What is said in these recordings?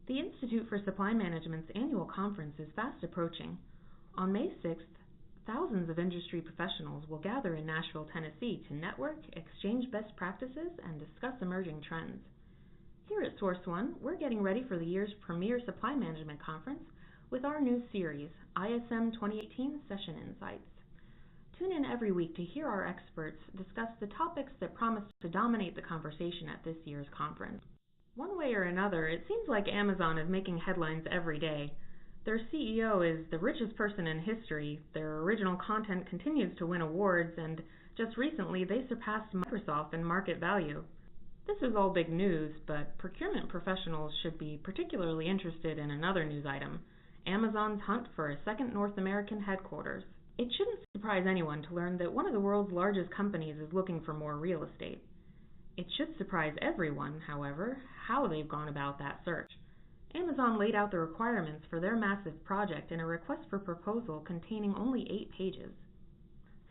The Institute for Supply Management's annual conference is fast approaching. On May 6th, thousands of industry professionals will gather in Nashville, Tennessee to network, exchange best practices, and discuss emerging trends. Here at Source One, we're getting ready for the year's premier supply management conference with our new series, ISM2018 Session Insights. Tune in every week to hear our experts discuss the topics that promise to dominate the conversation at this year's conference. One way or another, it seems like Amazon is making headlines every day. Their CEO is the richest person in history, their original content continues to win awards, and just recently they surpassed Microsoft in market value. This is all big news, but procurement professionals should be particularly interested in another news item, Amazon's hunt for a second North American headquarters. It shouldn't surprise anyone to learn that one of the world's largest companies is looking for more real estate. It should surprise everyone, however, how they've gone about that search. Amazon laid out the requirements for their massive project in a request for proposal containing only 8 pages.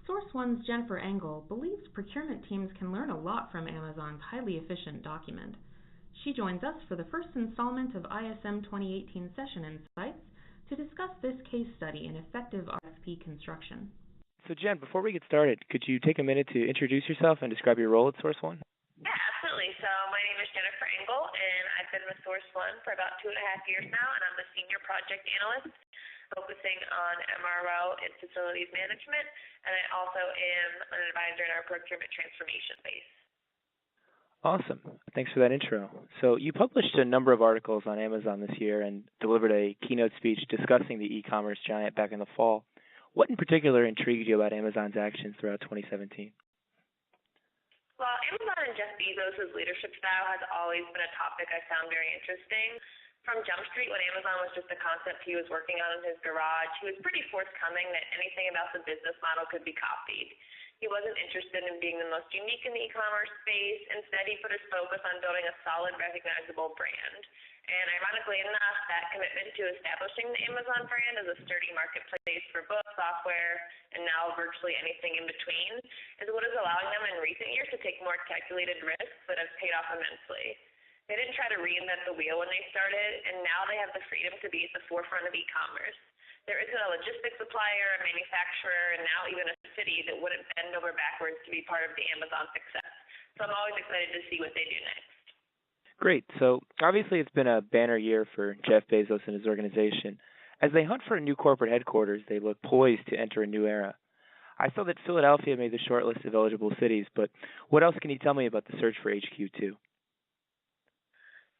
Source One's Jennifer Engel believes procurement teams can learn a lot from Amazon's highly efficient document. She joins us for the first installment of ISM 2018 Session Insights to discuss this case study in effective RFP construction. So Jen, before we get started, could you take a minute to introduce yourself and describe your role at Source One? Yeah, absolutely. So my name is Jennifer Engel, and I've been with Source One for about 2.5 years now, and I'm the Senior Project Analyst focusing on MRO and facilities management, and I also am an advisor in our procurement transformation space. Awesome. Thanks for that intro. So you published a number of articles on Amazon this year and delivered a keynote speech discussing the e-commerce giant back in the fall. What in particular intrigued you about Amazon's actions throughout 2017? Well, Amazon and Jeff Bezos' leadership style has always been a topic I found very interesting. From Jump Street, when Amazon was just a concept he was working on in his garage, he was pretty forthcoming that anything about the business model could be copied. He wasn't interested in being the most unique in the e-commerce space. Instead, he put his focus on building a solid, recognizable brand. And ironically enough, that commitment to establishing the Amazon brand as a sturdy marketplace for books, software, and now virtually anything in between is what is allowing them in recent years to take more calculated risks that have paid off immensely. They didn't try to reinvent the wheel when they started, and now they have the freedom to be at the forefront of e-commerce. There isn't a logistics supplier, a manufacturer, and now even a city that wouldn't bend over backwards to be part of the Amazon success. So I'm always excited to see what they do next. Great. So obviously it's been a banner year for Jeff Bezos and his organization. As they hunt for a new corporate headquarters, they look poised to enter a new era. I saw that Philadelphia made the short list of eligible cities, but what else can you tell me about the search for HQ2?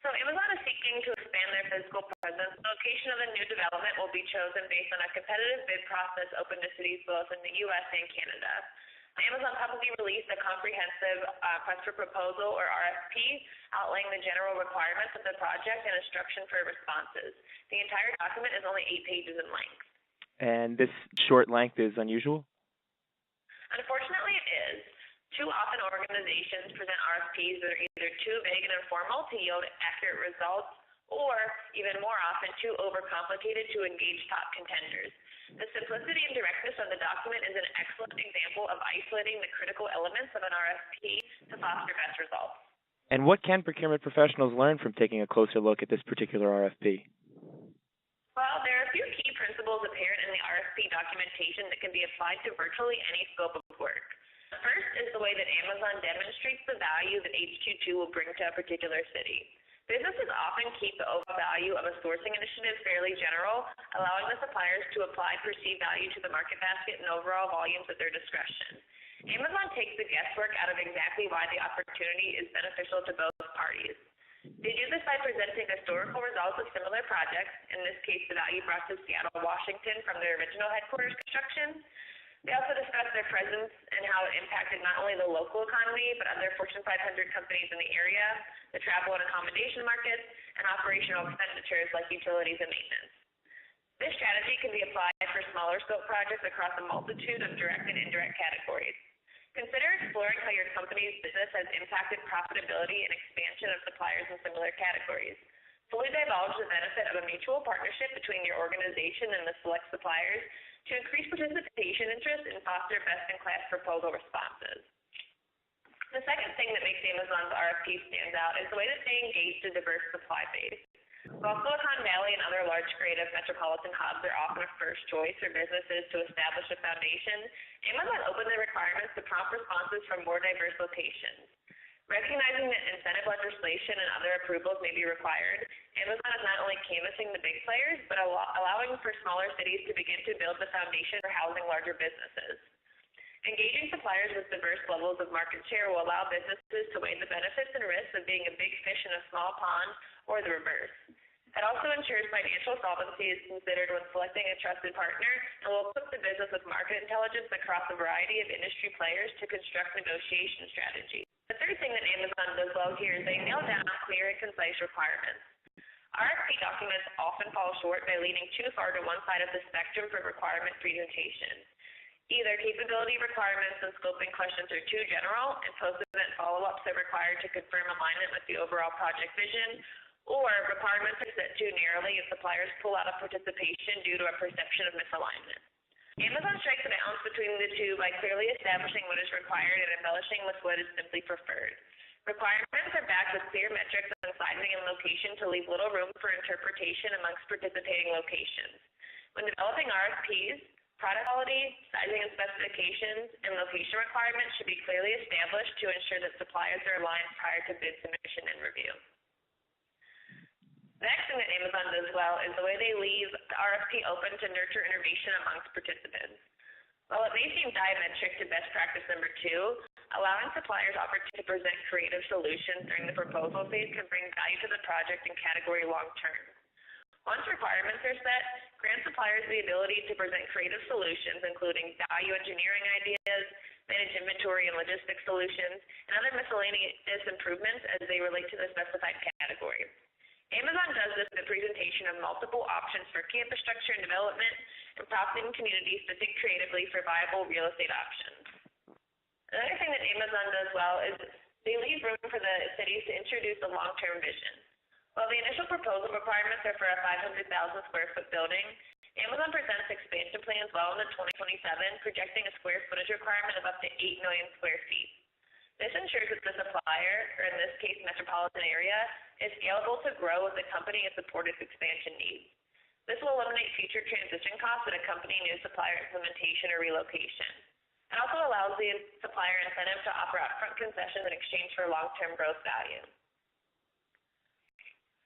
So Amazon is seeking to expand their physical presence. The location of the new development will be chosen based on a competitive bid process open to cities both in the U.S. and Canada. Amazon publicly released a comprehensive request for proposal, or RFP, outlining the general requirements of the project and instruction for responses. The entire document is only 8 pages in length. And this short length is unusual? Unfortunately, it is. Too often organizations present RFPs that are either too vague and informal to yield accurate results, or, even more often, too overcomplicated to engage top contenders. The simplicity and directness of the document is an excellent example of isolating the critical elements of an RFP to foster best results. And what can procurement professionals learn from taking a closer look at this particular RFP? Well, there are a few key principles apparent in the RFP documentation that can be applied to virtually any scope of work. The first is the way that Amazon demonstrates the value that HQ2 will bring to a particular city. Businesses often keep the overall value of a sourcing initiative fairly general, allowing the suppliers to apply perceived value to the market basket and overall volumes at their discretion. Amazon takes the guesswork out of exactly why the opportunity is beneficial to both parties. They do this by presenting historical results of similar projects, in this case the value brought to Seattle, Washington from their original headquarters construction. They also discuss their presence and how it impacted not only the local economy, but other Fortune 500 companies in the area, the travel and accommodation markets, and operational expenditures like utilities and maintenance. This strategy can be applied for smaller scope projects across a multitude of direct and indirect categories. Consider exploring how your company's business has impacted profitability and expansion of suppliers in similar categories. Fully divulge the benefit of a mutual partnership between your organization and the select suppliers to increase participation interest and foster best-in-class proposal responses. The second thing that makes Amazon's RFP stand out is the way that they engage a diverse supply base. While Silicon Valley and other large creative metropolitan hubs are often a first choice for businesses to establish a foundation, Amazon opened the requirements to prompt responses from more diverse locations. Recognizing that incentive legislation and other approvals may be required, Amazon is not only canvassing the big players, but allowing for smaller cities to begin to build the foundation for housing larger businesses. Engaging suppliers with diverse levels of market share will allow businesses to weigh the benefits and risks of being a big fish in a small pond, or the reverse. It also ensures financial solvency is considered when selecting a trusted partner, and will equip the business with market intelligence across a variety of industry players to construct negotiation strategies. The third thing that Amazon does well here is they nail down clear and concise requirements. RFP documents often fall short by leaning too far to one side of the spectrum for requirement presentation. Either capability requirements and scoping questions are too general, and post-event follow-ups are required to confirm alignment with the overall project vision, or requirements are set too narrowly and suppliers pull out of participation due to a perception of misalignment. Amazon strikes a balance between the two by clearly establishing what is required and embellishing with what is simply preferred. Requirements are backed with clear metrics on sizing and location to leave little room for interpretation amongst participating locations. When developing RFPs, product quality, sizing and specifications, and location requirements should be clearly established to ensure that suppliers are aligned prior to bid submission and review. The next thing that Amazon does well is the way they leave the RFP open to nurture innovation amongst participants. While it may seem diametric to best practice number 2, allowing suppliers opportunity to present creative solutions during the proposal phase can bring value to the project and category long term. Once requirements are set, grant suppliers the ability to present creative solutions, including value engineering ideas, manage inventory and logistics solutions, and other miscellaneous improvements as they relate to the specified category. Amazon does this in the presentation of multiple options for campus structure and development, and prompting communities to think creatively for viable real estate options. Another thing that Amazon does well is they leave room for the cities to introduce a long-term vision. While the initial proposal requirements are for a 500,000 square foot building, Amazon presents expansion plans well into 2027, projecting a square footage requirement of up to 8 million square feet. This ensures that the supplier, or in this case metropolitan area, is scalable to grow as the company and support its expansion needs. This will eliminate future transition costs that accompany new supplier implementation or relocation. It also allows the supplier incentive to offer upfront concessions in exchange for long-term growth value.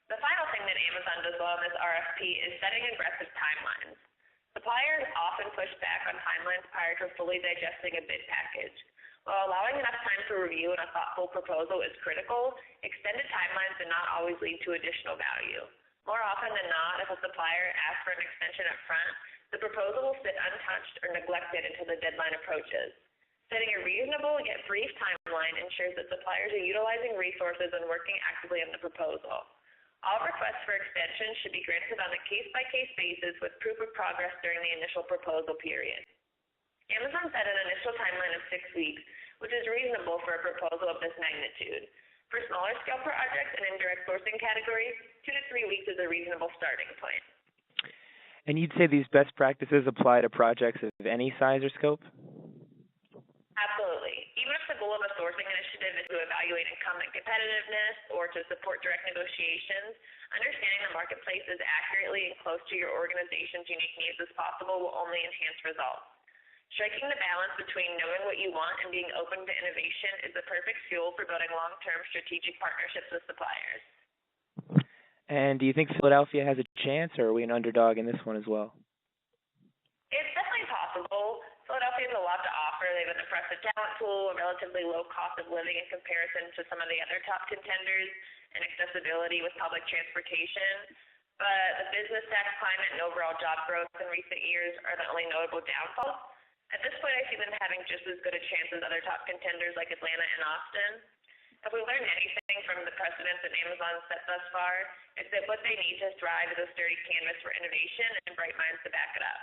The final thing that Amazon does well in this RFP is setting aggressive timelines. Suppliers often push back on timelines prior to fully digesting a bid package. While allowing enough time for review and a thoughtful proposal is critical, extended timelines do not always lead to additional value. More often than not, if a supplier asks for an extension up front, the proposal will sit untouched or neglected until the deadline approaches. Setting a reasonable yet brief timeline ensures that suppliers are utilizing resources and working actively on the proposal. All requests for extensions should be granted on a case-by-case basis with proof of progress during the initial proposal period. Amazon set an initial timeline of 6 weeks, which is reasonable for a proposal of this magnitude. For smaller scale projects and indirect sourcing categories, 2 to 3 weeks is a reasonable starting point. And you'd say these best practices apply to projects of any size or scope? Absolutely. Even if the goal of a sourcing initiative is to evaluate incumbent competitiveness or to support direct negotiations, understanding the marketplace as accurately and close to your organization's unique needs as possible will only enhance results. Striking the balance between knowing what you want and being open to innovation is the perfect fuel for building long-term strategic partnerships with suppliers. And do you think Philadelphia has a chance, or are we an underdog in this one as well? It's definitely possible. Philadelphia has a lot to offer. They have an impressive talent pool, a relatively low cost of living in comparison to some of the other top contenders, and accessibility with public transportation. But the business tax climate and overall job growth in recent years are the only notable downfalls. At this point, I see them having just as good a chance as other top contenders like Atlanta and Austin. If we learn anything from the precedents that Amazon set thus far, it's that what they need to thrive is a sturdy canvas for innovation and bright minds to back it up.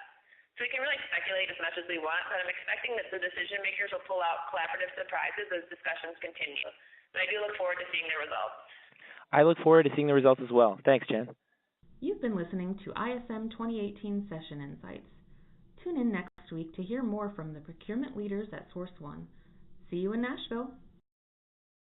So we can really speculate as much as we want, but I'm expecting that the decision makers will pull out collaborative surprises as discussions continue. But I do look forward to seeing the results. I look forward to seeing the results as well. Thanks, Jen. You've been listening to ISM 2018 Session Insights. Tune in next week to hear more from the procurement leaders at Source One. See you in Nashville.